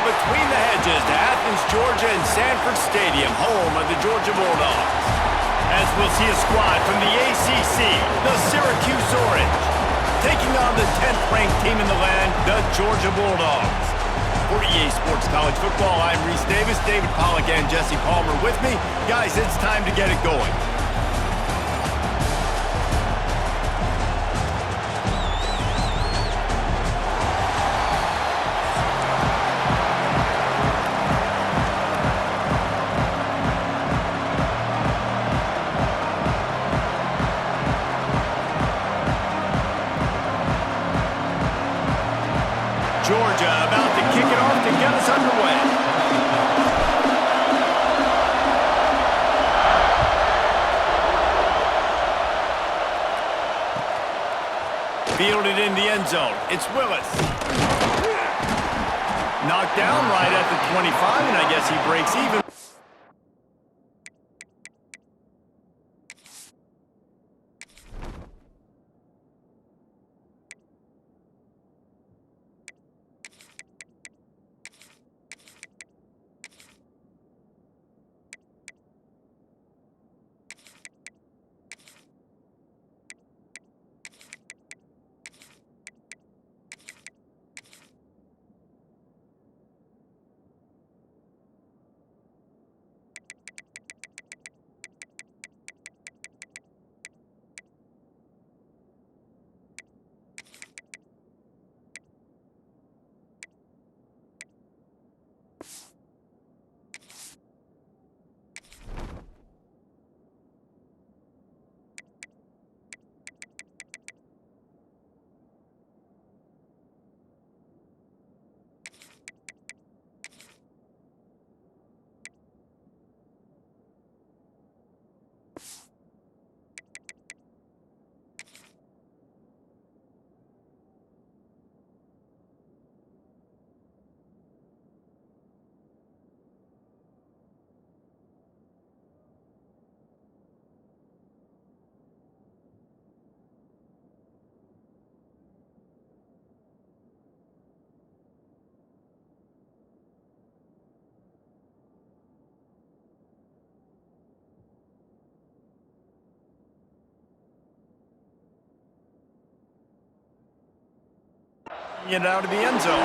between the hedges to Athens, Georgia and Sanford Stadium, home of the Georgia Bulldogs. As we'll see a squad from the ACC, the Syracuse Orange, taking on the 10th-ranked team in the land, the Georgia Bulldogs. For EA Sports College Football, I'm Reese Davis, David Pollack and Jesse Palmer with me. Guys, it's time to get it going. Georgia about to kick it off to get us underway. Fielded in the end zone. It's Willis. Knocked down right at the 25, and I guess he breaks even. Get out of the end zone.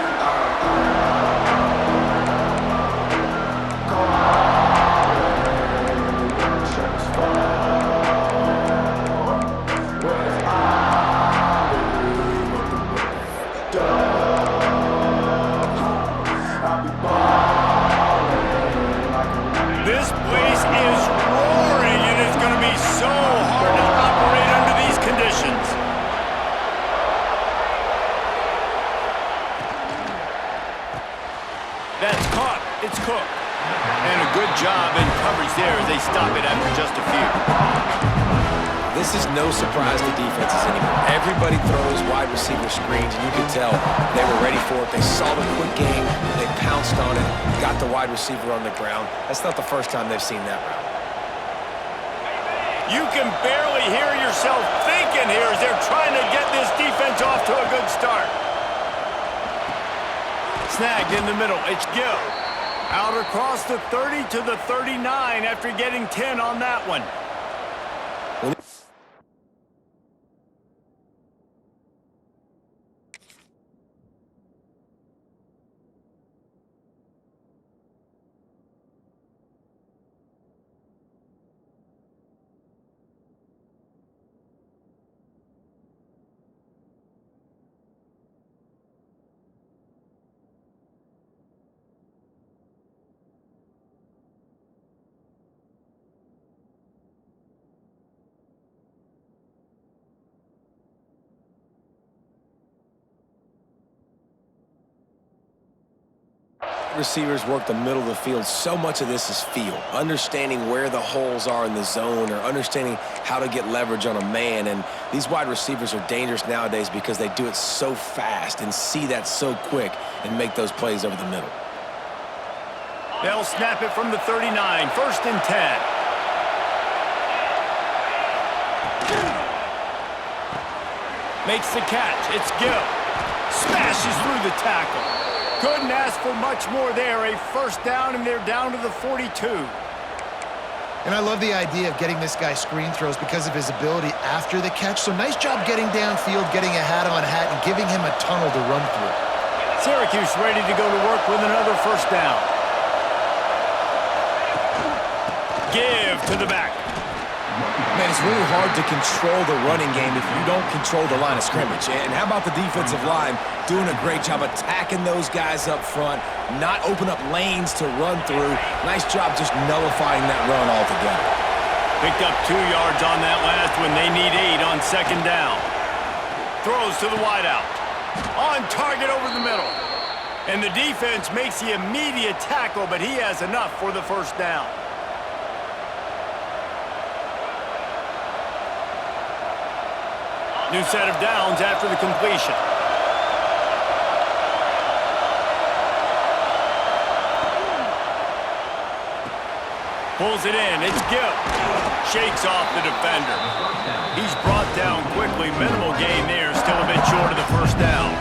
This place is roaring, and it's going to be so hard to operate under these conditions. That's caught. It's cooked. And a good job in coverage there as they stop it after just a few. This is no surprise to defenses anymore. Everybody throws wide receiver screens, and you can tell they were ready for it. They saw the quick game. They pounced on it, got the wide receiver on the ground. That's not the first time they've seen that route. You can barely hear yourself thinking here as they're trying to get this defense off to a good start. Snagged in the middle. It's Gill. Out across the 30 to the 39 after getting 10 on that one. Receivers work the middle of the field. So much of this is feel, understanding where the holes are in the zone or understanding how to get leverage on a man. And these wide receivers are dangerous nowadays because they do it so fast and see that so quick and make those plays over the middle. They'll snap it from the 39, 1st and 10. Makes the catch. It's Gill. Smashes through the tackle. Couldn't ask for much more there. A first down, and they're down to the 42. And I love the idea of getting this guy screen throws because of his ability after the catch. So nice job getting downfield, getting a hat-on-hat, and giving him a tunnel to run through. Syracuse ready to go to work with another first down. Give to the back. Man, it's really hard to control the running game if you don't control the line of scrimmage. And how about the defensive line doing a great job attacking those guys up front, not open up lanes to run through. Nice job just nullifying that run altogether. Picked up 2 yards on that last one. They need 8 on second down. Throws to the wideout. On target over the middle. And the defense makes the immediate tackle, but he has enough for the first down. New set of downs after the completion. Pulls it in. It's Gill. Shakes off the defender. He's brought down quickly. Minimal gain there. Still a bit short of the first down.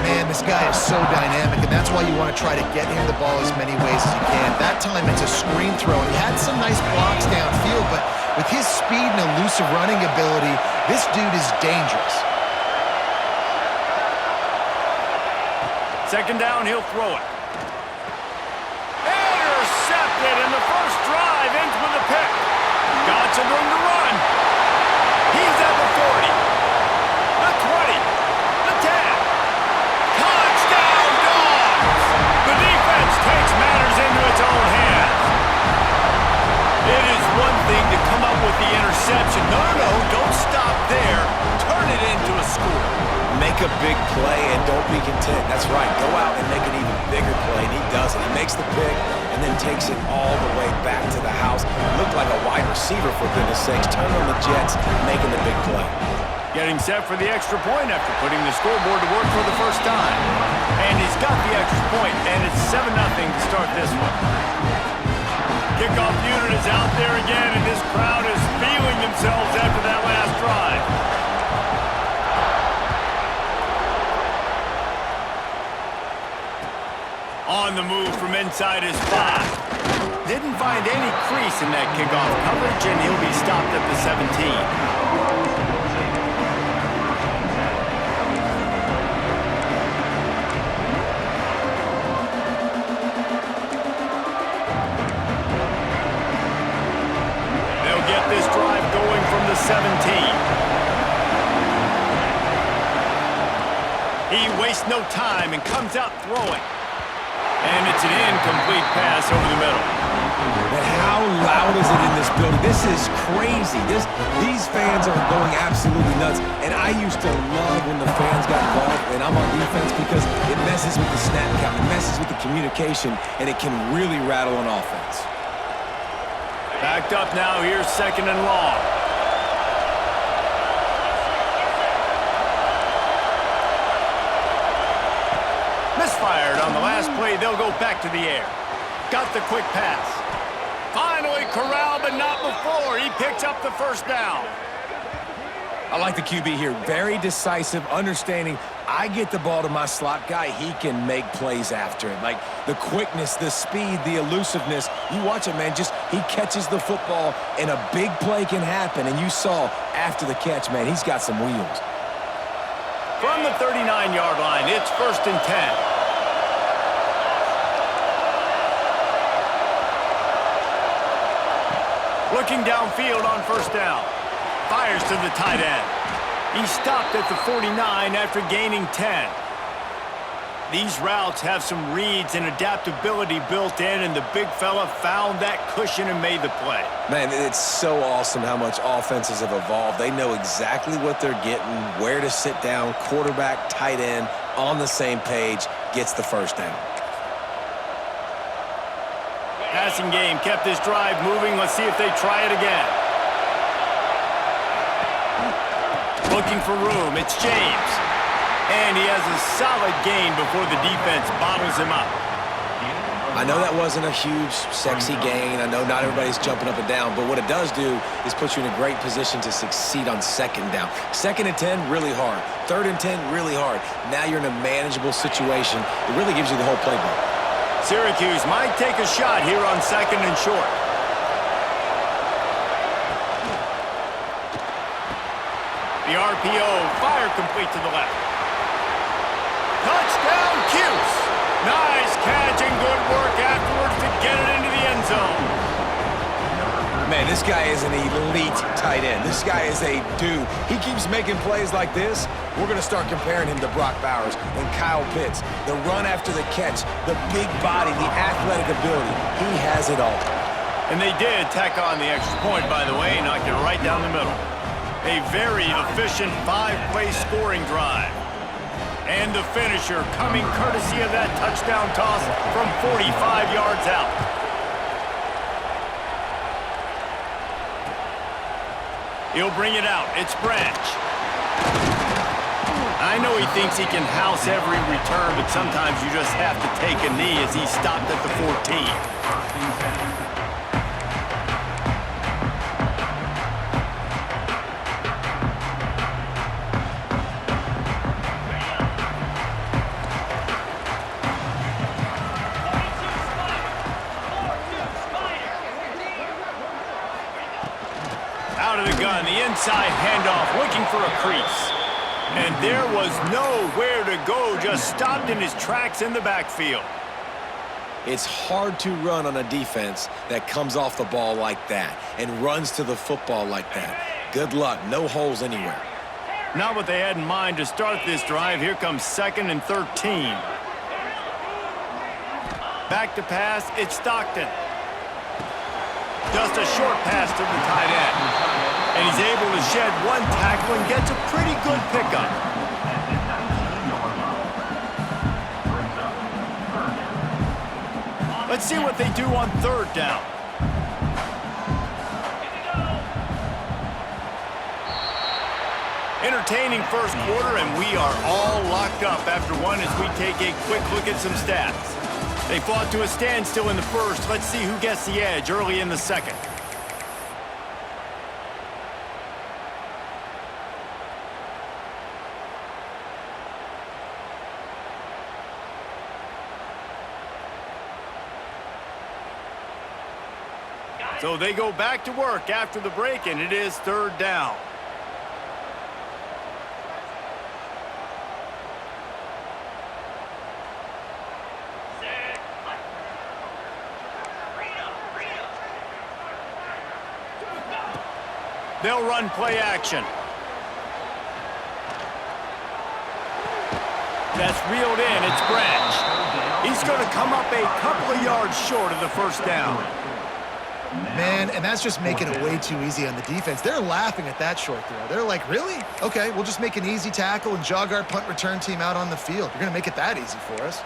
Man, this guy is so dynamic, and that's why you want to try to get him the ball as many ways as you can. That time it's a screen throw. He had some nice blocks downfield, but with his speed and elusive running ability, this dude is dangerous. Second down, he'll throw it. Intercepted, and the first drive ends with a pick. Got some room to run. He's at the 40, the 20, the 10. Touchdown, Dogs! The defense takes matters into its own hands. It is one thing to come up with the interception. No, don't stop there. Turn it into a score. Make a big play and don't be content. That's right. Go out and make an even bigger play, and he does it. He makes the pick and then takes it all the way back to the house. Looked like a wide receiver, for goodness sakes. Turn on the Jets, making the big play. Getting set for the extra point after putting the scoreboard to work for the first time. And he's got the extra point, and it's 7-0 to start this one. Kickoff unit is out there again, and this crowd is feeling themselves after that last drive. On the move from inside his 5. Didn't find any crease in that kickoff coverage, and he'll be stopped at the 17. This drive going from the 17. He wastes no time and comes out throwing. And it's an incomplete pass over the middle. But how loud is it in this building? This is crazy. These fans are going absolutely nuts. And I used to love when the fans got involved, and I'm on defense, because it messes with the snap count, it messes with the communication, and it can really rattle an offense. Backed up now, here's second and long. Misfired on the last play, they'll go back to the air. Got the quick pass. Finally corralled, but not before. He picks up the first down. I like the QB here. Very decisive, understanding I get the ball to my slot guy, he can make plays after it. Like the quickness, the speed, the elusiveness. You watch it, man. Just he catches the football, and a big play can happen. And you saw after the catch, man, he's got some wheels. From the 39-yard line, it's 1st and 10. Looking downfield on first down. Fires to the tight end. He stopped at the 49 after gaining 10. These routes have some reads and adaptability built in, and the big fella found that cushion and made the play. Man, it's so awesome how much offenses have evolved. They know exactly what they're getting, where to sit down, quarterback, tight end, on the same page, gets the first down. Passing game kept this drive moving. Let's see if they try it again. Looking for room, it's James. And he has a solid gain before the defense bottles him up. I know that wasn't a huge, sexy gain. I know not everybody's jumping up and down, but what it does do is put you in a great position to succeed on second down. 2nd and 10, really hard. 3rd and 10, really hard. Now you're in a manageable situation. It really gives you the whole playbook. Syracuse might take a shot here on 2nd and short. The RPO, fire complete to the left. Touchdown, Cuse! Nice catch and good work afterwards to get it into the end zone. Man, this guy is an elite tight end. This guy is a dude. He keeps making plays like this. We're going to start comparing him to Brock Bowers and Kyle Pitts. The run after the catch, the big body, the athletic ability. He has it all. And they did tack on the extra point, by the way, knocked it right down the middle. A very efficient 5-play scoring drive. And the finisher coming courtesy of that touchdown toss from 45 yards out. He'll bring it out. It's Branch. I know he thinks he can house every return, but sometimes you just have to take a knee as he stopped at the 14. Out of the gun, the inside handoff, looking for a crease. And there was nowhere to go, just stopped in his tracks in the backfield. It's hard to run on a defense that comes off the ball like that and runs to the football like that. Good luck, no holes anywhere. Not what they had in mind to start this drive. Here comes 2nd and 13. Back to pass, it's Stockton. Just a short pass to the tight end. And he's able to shed one tackle and gets a pretty good pickup. Let's see what they do on 3rd down. Entertaining first quarter, and we are all locked up after one as we take a quick look at some stats. They fought to a standstill in the first. Let's see who gets the edge early in the second. So they go back to work after the break, and it is 3rd down. They'll run play action. That's reeled in. It's Branch. He's going to come up a couple of yards short of the 1st down. Man, and that's just making it way too easy on the defense. They're laughing at that short throw. They're like, really? Okay, we'll just make an easy tackle and jog our punt return team out on the field. You're going to make it that easy for us.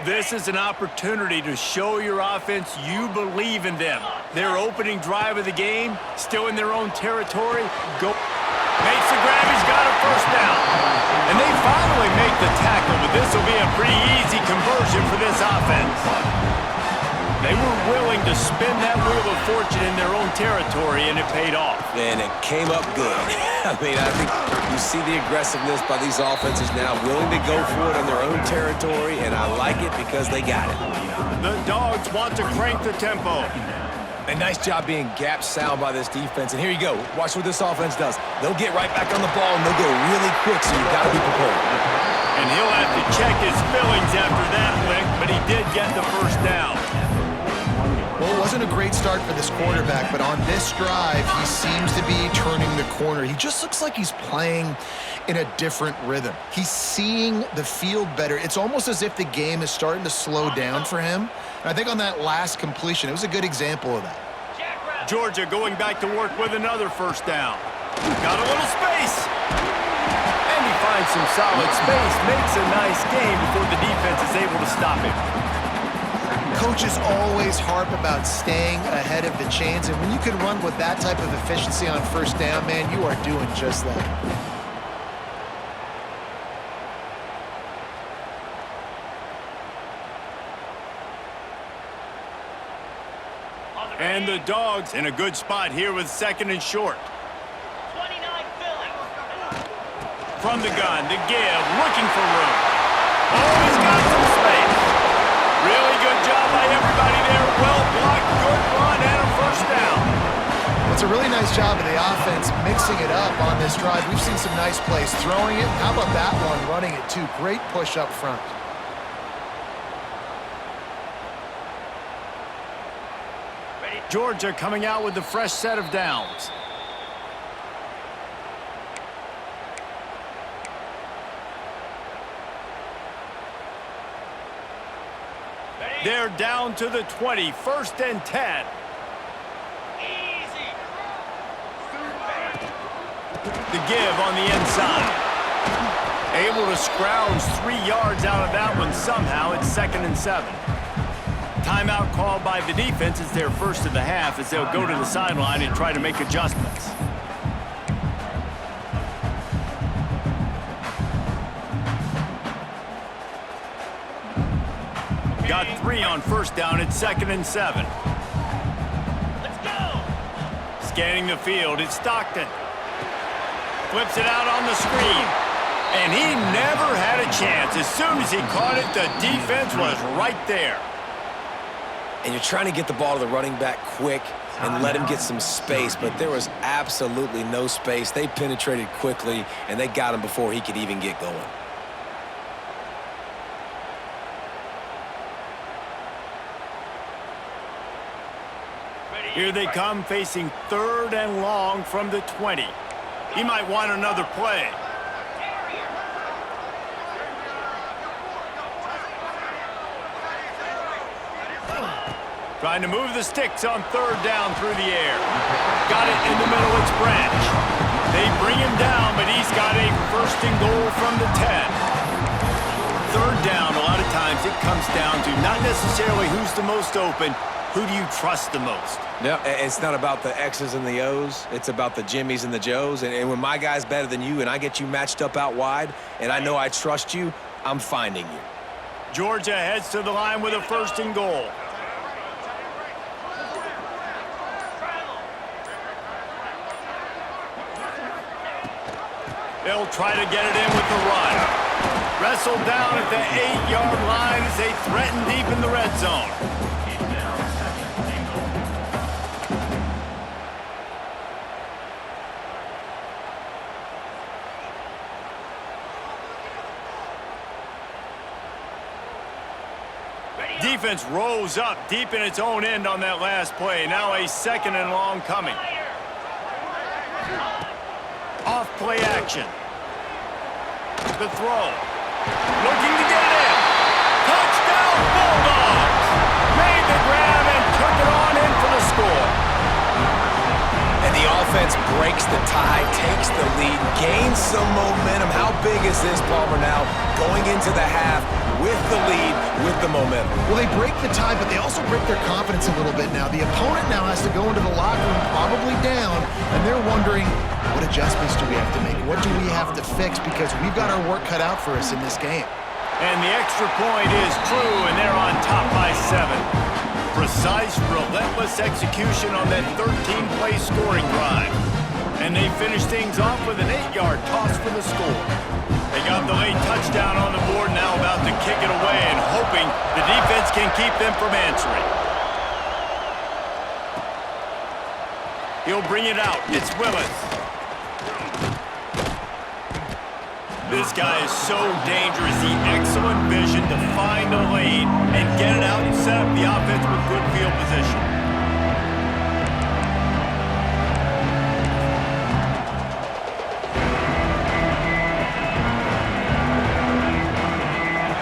This is an opportunity to show your offense you believe in them. Their opening drive of the game, still in their own territory, go. Makes the grab, he's got a 1st down. And they finally make the tackle, but this will be a pretty easy conversion for this offense. They were willing to spin that wheel of fortune in their own territory, and it paid off. And it came up good. I mean, I think you see the aggressiveness by these offenses now, willing to go for it on their own territory, and I like it because they got it. The Dogs want to crank the tempo. A nice job being gap sound by this defense. And here you go. Watch what this offense does. They'll get right back on the ball, and they'll go really quick, so you've got to be prepared. And he'll have to check his feelings after that lick, but he did get the 1st down. Well, it wasn't a great start for this quarterback, but on this drive, he seems to be turning the corner. He just looks like he's playing in a different rhythm. He's seeing the field better. It's almost as if the game is starting to slow down for him. And I think on that last completion, it was a good example of that. Georgia going back to work with another 1st down. Got a little space. And he finds some solid space, makes a nice game before the defense is able to stop him. Coaches always harp about staying ahead of the chains, and when you can run with that type of efficiency on first down, man, you are doing just that. And the Dogs in a good spot here with 2nd and short. 29 Philly. From the gun, the give, looking for room. Oh, he's got some space. Really good job by everybody there. Well blocked, good run, and a first down. It's a really nice job of the offense mixing it up on this drive. We've seen some nice plays throwing it. How about that one, running it too? Great push up front. Georgia coming out with a fresh set of downs. They're down to the 20, 1st and 10. Easy. The give on the inside. Able to scrounge 3 yards out of that one somehow. It's 2nd and 7. Timeout called by the defense is their first of the half as they'll go to the sideline and try to make adjustments. Got 3 on first down. It's 2nd and 7. Let's go. Scanning the field, it's Stockton. Flips it out on the screen. And he never had a chance. As soon as he caught it, the defense was right there. And you're trying to get the ball to the running back quick and let him get some space, but there was absolutely no space. They penetrated quickly, and they got him before he could even get going. Here they come, facing 3rd and long from the 20. He might want another play. Trying to move the sticks on 3rd down through the air. Got it in the middle, it's Branch. They bring him down, but he's got a 1st and goal from the 10. 3rd down, a lot of times it comes down to not necessarily who's the most open, who do you trust the most? No, it's not about the X's and the O's. It's about the Jimmies and the Joes. And when my guy's better than you and I get you matched up out wide and I know I trust you, I'm finding you. Georgia heads to the line with a 1st and goal. They'll try to get it in with the run. Wrestled down at the 8-yard line as they threaten deep in the red zone. Defense rose up deep in its own end on that last play. Now a 2nd and long coming. Off play action. The throw. Looking to get it in. Touchdown Bulldogs! Made the grab and took it on in for the score. And the offense breaks the tie, takes the lead, gains some momentum. How big is this, Palmer, now going into the half with the lead, with the momentum? Well, they break the tie, but they also break their confidence a little bit now. The opponent now has to go into the locker room probably down, and they're wondering, what adjustments do we have to make? What do we have to fix? Because we've got our work cut out for us in this game. And the extra point is true, and they're on top by 7. Precise, relentless execution on that 13-play scoring drive. And they finish things off with an 8-yard toss for the score. They got the late touchdown on the board, now about to kick it away and hoping the defense can keep them from answering. He'll bring it out. It's Willis. This guy is so dangerous. The excellent vision to find a lane and get it out and set up the offense with good field position.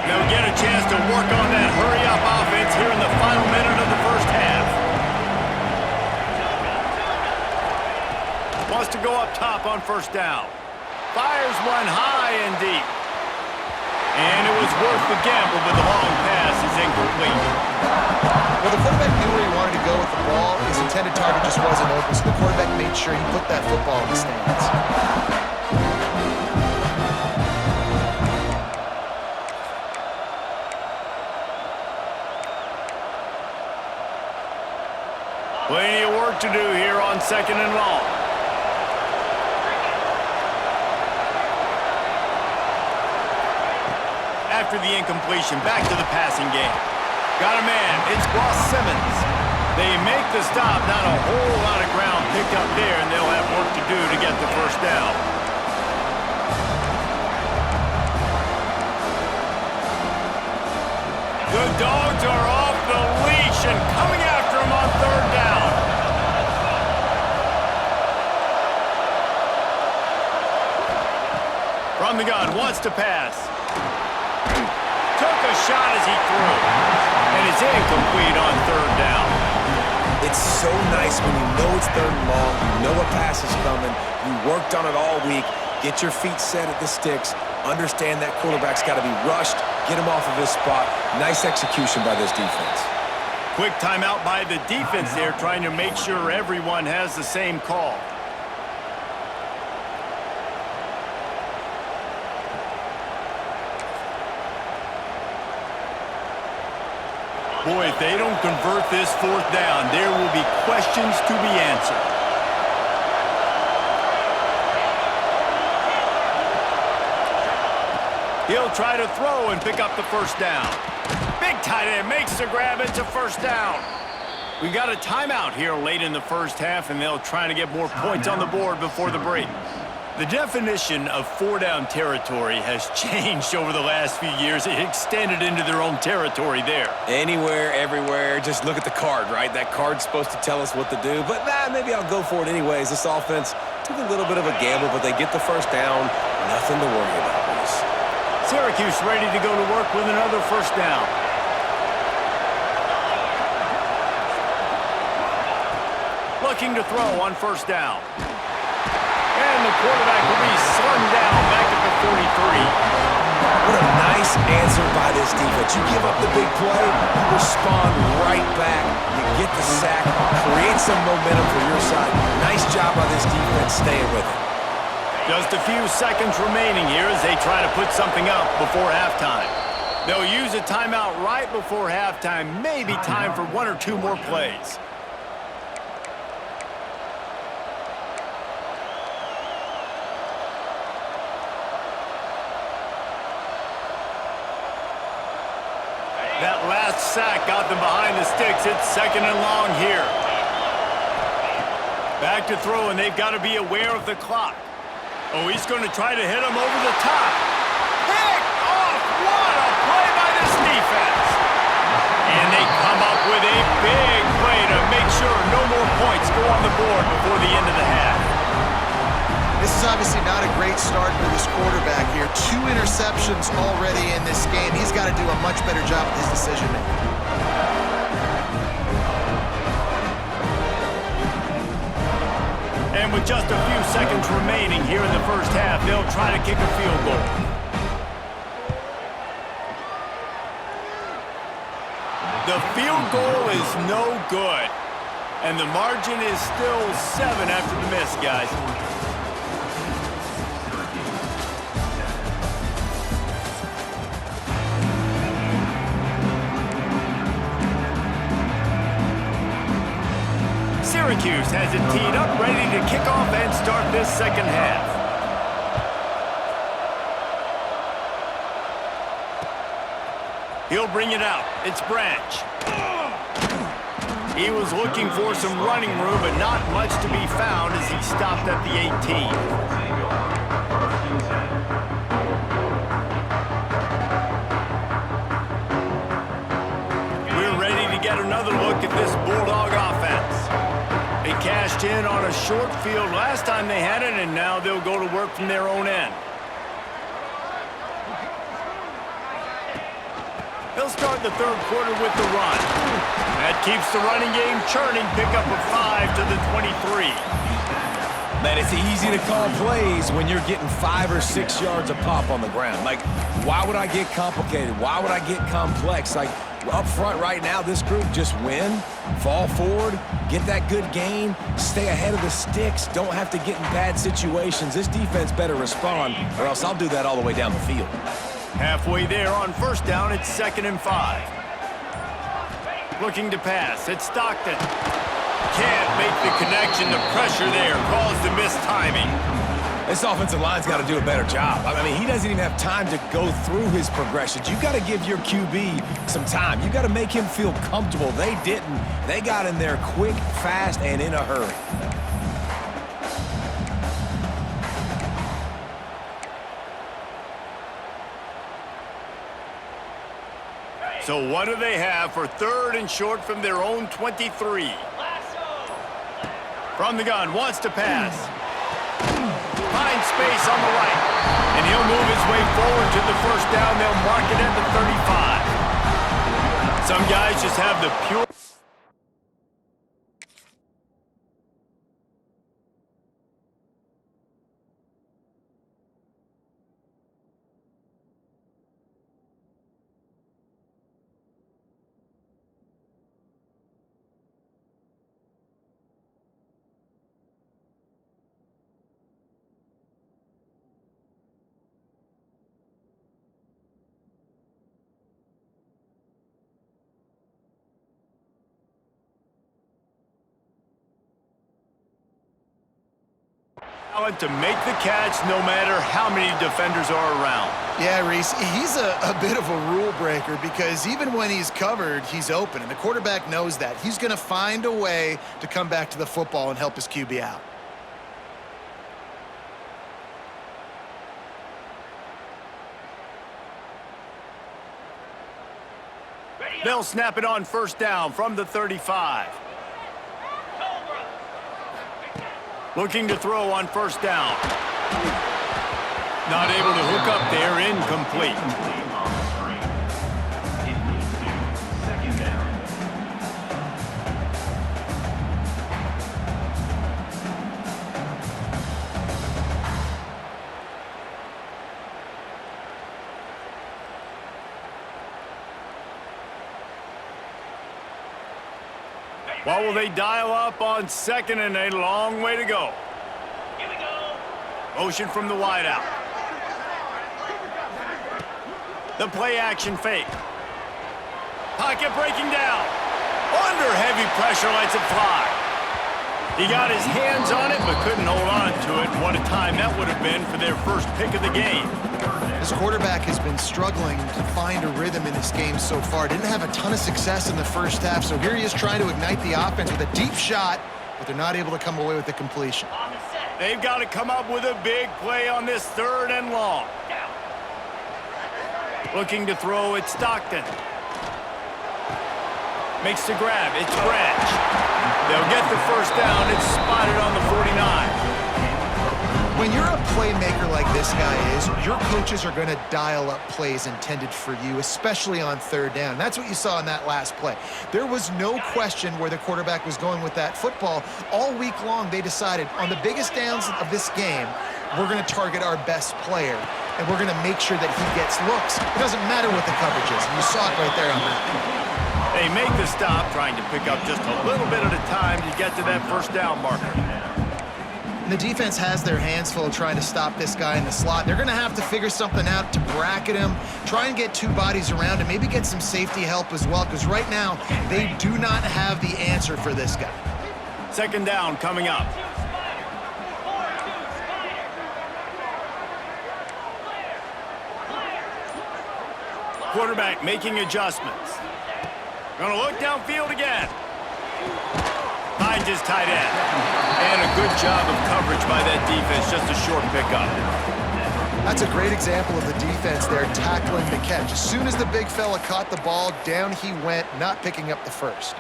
They'll get a chance to work on that hurry-up offense here in the final minute of the first half. Wants to go up top on 1st down. Fires one high and deep. And it was was worth the gamble, but the long pass is incomplete. Well, the quarterback knew where he wanted to go with the ball. His intended target just wasn't open, so the quarterback made sure he put that football in the stands. Plenty of work to do here on 2nd and long. After the incompletion, back to the passing game. Got a man, it's Ross Simmons. They make the stop, not a whole lot of ground picked up there, and they'll have work to do to get the first down. The Dogs are off the leash and coming after him on 3rd down. From the gun, wants to pass. Took a shot as he threw. And it's incomplete on 3rd down. It's so nice when you know it's 3rd and long, you know a pass is coming, you worked on it all week, get your feet set at the sticks, understand that quarterback's got to be rushed, get him off of his spot. Nice execution by this defense. Quick timeout by the defense there, trying to make sure everyone has the same call. Boy, if they don't convert this 4th down, there will be questions to be answered. He'll try to throw and pick up the 1st down. Big tight end makes the grab. It's a 1st down. We got a timeout here late in the 1st half, and they'll try to get more points on the board before the break. The definition of 4-down territory has changed over the last few years. It extended into their own territory there. Anywhere, everywhere, just look at the card, right? That card's supposed to tell us what to do, but maybe I'll go for it anyways. This offense took a little bit of a gamble, but they get the 1st down. Nothing to worry about, boys. Syracuse ready to go to work with another 1st down. Looking to throw on 1st down. And the quarterback will be slung down back at the 43. What a nice answer by this defense. You give up the big play, you respond right back, you get the sack, create some momentum for your side. Nice job by this defense staying with it. Just a few seconds remaining here as they try to put something up before halftime. They'll use a timeout right before halftime, maybe time for 1 or 2 more plays. That last sack got them behind the sticks. It's 2nd and long here. Back to throw, and they've got to be aware of the clock. Oh, he's going to try to hit him over the top. Picked off! What a play by this defense! And they come up with a big play to make sure no more points go on the board before the end of the half. This is obviously not a great start for this quarterback here. 2 interceptions already in this game. He's got to do a much better job with his decision-making. And with just a few seconds remaining here in the 1st half, they'll try to kick a field goal. The field goal is no good. And the margin is still 7 after the miss, guys. Syracuse has it teed up, ready to kick off and start this 2nd half. He'll bring it out. It's Branch. He was looking for some running room, but not much to be found as he stopped at the 18. We're ready to get another look at this Bulldog offense. They cashed in on a short field last time they had it, and now they'll go to work from their own end. They'll start the 3rd quarter with the run. That keeps the running game churning. Pick up a 5 to the 23. Man, it's easy to call plays when you're getting 5 or 6 yards a pop on the ground. Like, why would I get complicated? Why would I get complex? Like, up front right now, this group just win, fall forward, get that good gain, stay ahead of the sticks, don't have to get in bad situations. This defense better respond, or else I'll do that all the way down the field. Halfway there on first down, it's 2nd and 5. Looking to pass, it's Stockton. Can't make the connection. The pressure there caused the missed timing. This offensive line's got to do a better job. I mean, he doesn't even have time to go through his progressions. You got to give your QB some time. You got to make him feel comfortable. They didn't. They got in there quick, fast, and in a hurry. So what do they have for 3rd and short from their own 23? From the gun, wants to pass. Finds space on the right. And he'll move his way forward to the first down. They'll mark it at the 35. Some guys just have the pure... to make the catch no matter how many defenders are around. Yeah, Reese, he's a bit of a rule breaker because even when he's covered, he's open, and the quarterback knows that. He's going to find a way to come back to the football and help his QB out. They'll snap it on first down from the 35. Looking to throw on first down. Not able to hook up there, incomplete. What will they dial up on 2nd and a long way to go? Here we go. Motion from the wideout. The play action fake. Pocket breaking down. Under heavy pressure, lets it fly. He got his hands on it, but couldn't hold on to it. What a time that would have been for their first pick of the game. This quarterback has been struggling to find a rhythm in this game so far. Didn't have a ton of success in the first half, so here he is trying to ignite the offense with a deep shot, but they're not able to come away with the completion. On the set. They've got to come up with a big play on this 3rd and long. Down. Looking to throw, it's Stockton. Makes the grab, it's Branch. They'll get the first down, it's spotted on the 49. When you're a playmaker like this guy is, your coaches are going to dial up plays intended for you, especially on 3rd down. That's what you saw in that last play. There was no question where the quarterback was going with that football. All week long, they decided on the biggest downs of this game, we're going to target our best player, and we're going to make sure that he gets looks. It doesn't matter what the coverage is, and you saw it right there on that. They make the stop, trying to pick up just a little bit at a time to get to that first down marker. And the defense has their hands full trying to stop this guy in the slot. They're going to have to figure something out to bracket him, try and get 2 bodies around him, maybe get some safety help as well, because right now they do not have the answer for this guy. 2nd down coming up. Quarterback making adjustments. Gonna look downfield again. Finds his tight end. And a good job of coverage by that defense, just a short pickup. That's a great example of the defense there tackling the catch. As soon as the big fella caught the ball, down he went, not picking up the first.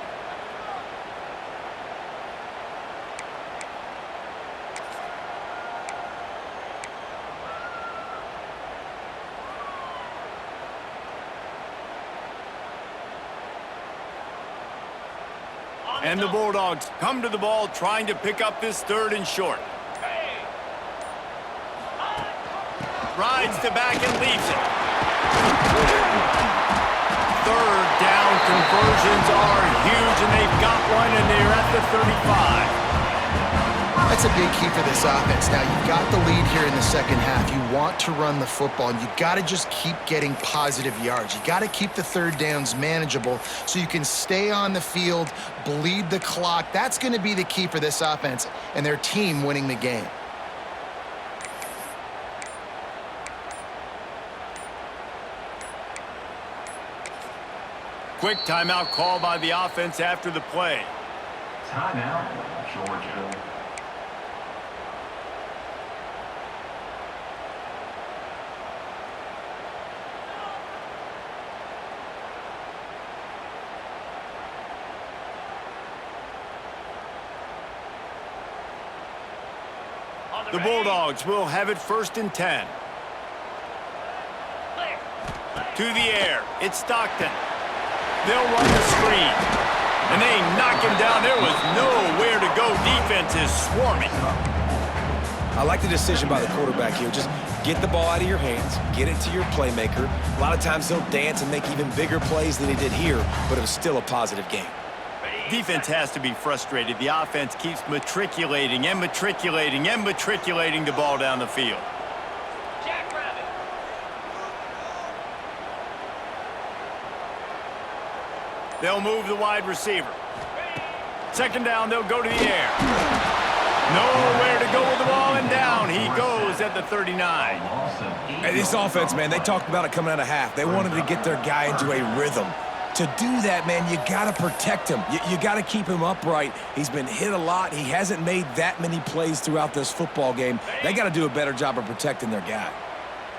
And the Bulldogs come to the ball trying to pick up this 3rd and short. Rides to back and leaves it. Third down conversions are huge, and they've got one, and they're at the 35. That's a big key for this offense. Now, you've got the lead here in the second half. You want to run the football, and you got to just keep getting positive yards. You got to keep the third downs manageable so you can stay on the field, bleed the clock. That's going to be the key for this offense and their team winning the game. Quick timeout call by the offense after the play. Timeout, Georgia. The Bulldogs will have it 1st and 10. To the air, it's Stockton. They'll run the screen, and they knock him down. There was nowhere to go. Defense is swarming. I like the decision by the quarterback here. Just get the ball out of your hands, get it to your playmaker. A lot of times he'll dance and make even bigger plays than he did here, but it was still a positive game. Defense has to be frustrated. The offense keeps matriculating and matriculating and matriculating the ball down the field. They'll move the wide receiver. 2nd down, they'll go to the air. Nowhere to go with the ball, and down he goes at the 39. Hey, this offense, man, they talked about it coming out of half. They wanted to get their guy into a rhythm. To do that, man, you got to protect him. You got to keep him upright. He's been hit a lot. He hasn't made that many plays throughout this football game. They got to do a better job of protecting their guy.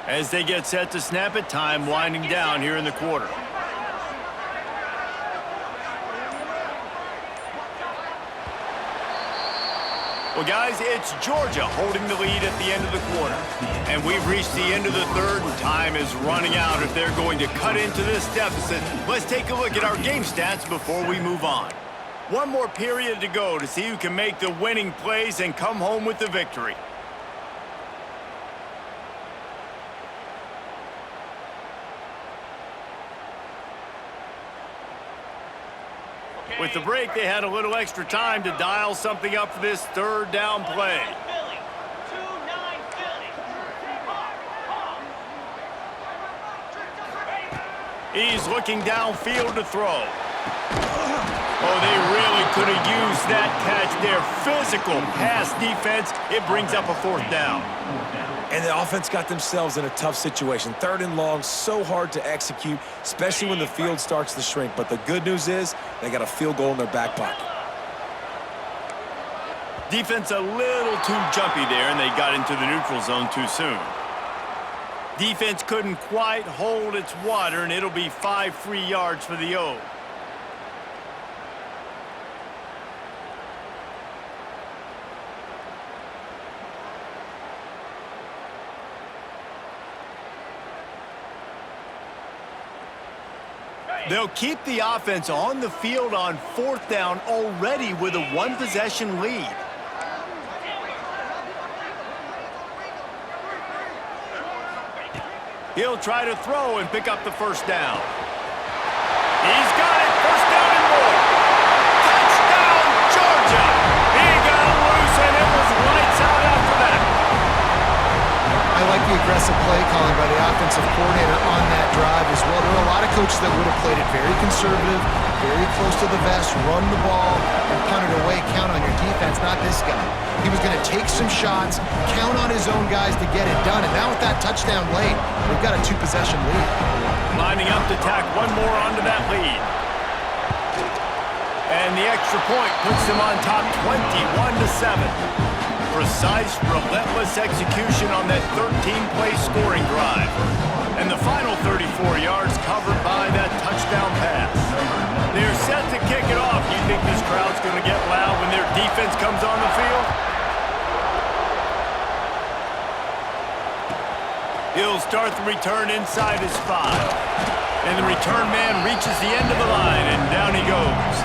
As they get set to snap it, time winding down here in the quarter. Well, guys, it's Georgia holding the lead at the end of the quarter. And we've reached the end of the third, and time is running out if they're going to cut into this deficit. Let's take a look at our game stats before we move on. One more period to go to see who can make the winning plays and come home with the victory. With the break, they had a little extra time to dial something up for this 3rd down play. He's looking downfield to throw. Oh, they really could have used that catch there. Physical pass defense. It brings up a 4th down. And the offense got themselves in a tough situation. 3rd and long, so hard to execute, especially when the field starts to shrink. But the good news is they got a field goal in their back pocket. Defense a little too jumpy there, and they got into the neutral zone too soon. Defense couldn't quite hold its water, and it'll be 5 free yards for the O. They'll keep the offense on the field on 4th down already with a 1-possession lead. He'll try to throw and pick up the 1st down. He's got it. 1st down and more. Touchdown, Georgia. He got loose, and it was lights out after that. I like the aggressive play calling by the offensive coordinator on that drive as well. There are a lot of coaches that would have played it very conservative, very close to the vest, run the ball, and punt it away, count on your defense. Not this guy. He was going to take some shots, count on his own guys to get it done. And now with that touchdown late, we've got a 2-possession lead. Lining up to tack one more onto that lead. And the extra point puts them on top 21-7. Precise, relentless execution on that 13-play scoring drive. And the final 34 yards covered by that touchdown pass. They're set to kick it off. You think this crowd's going to get loud when their defense comes on the field? He'll start the return inside his 5. And the return man reaches the end of the line, and down he goes.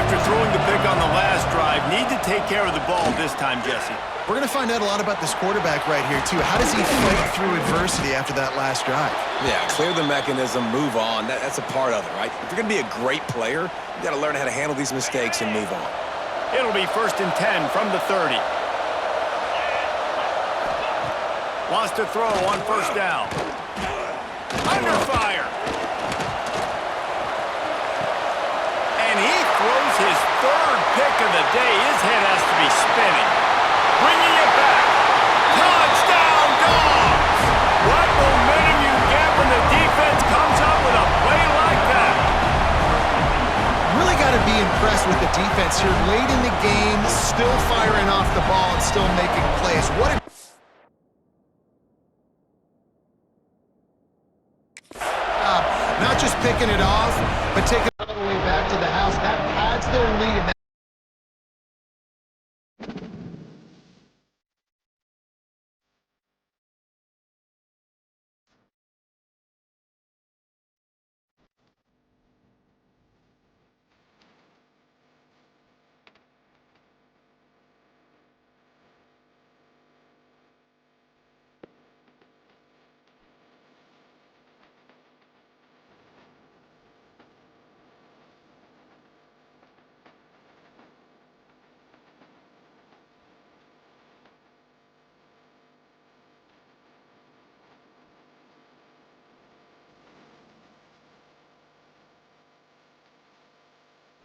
After throwing the pick on the last drive, need to take care of the ball this time, Jesse. We're going to find out a lot about this quarterback right here, too. How does he fight through adversity after that last drive? Yeah, clear the mechanism, move on. That's a part of it, right? If you're going to be a great player, you got to learn how to handle these mistakes and move on. It'll be 1st and 10 from the 30. Wants to throw on 1st down. Under fire. And he throws his 3rd pick of the day. His head has to be spinning. Bringing it back. Touchdown, Dogs! What momentum you get when the defense comes up with a play like that. Really got to be impressed with the defense here. Late in the game, still firing off the ball and still making plays. What a not just picking it off, but taking it all the way back to the house. That pads their lead.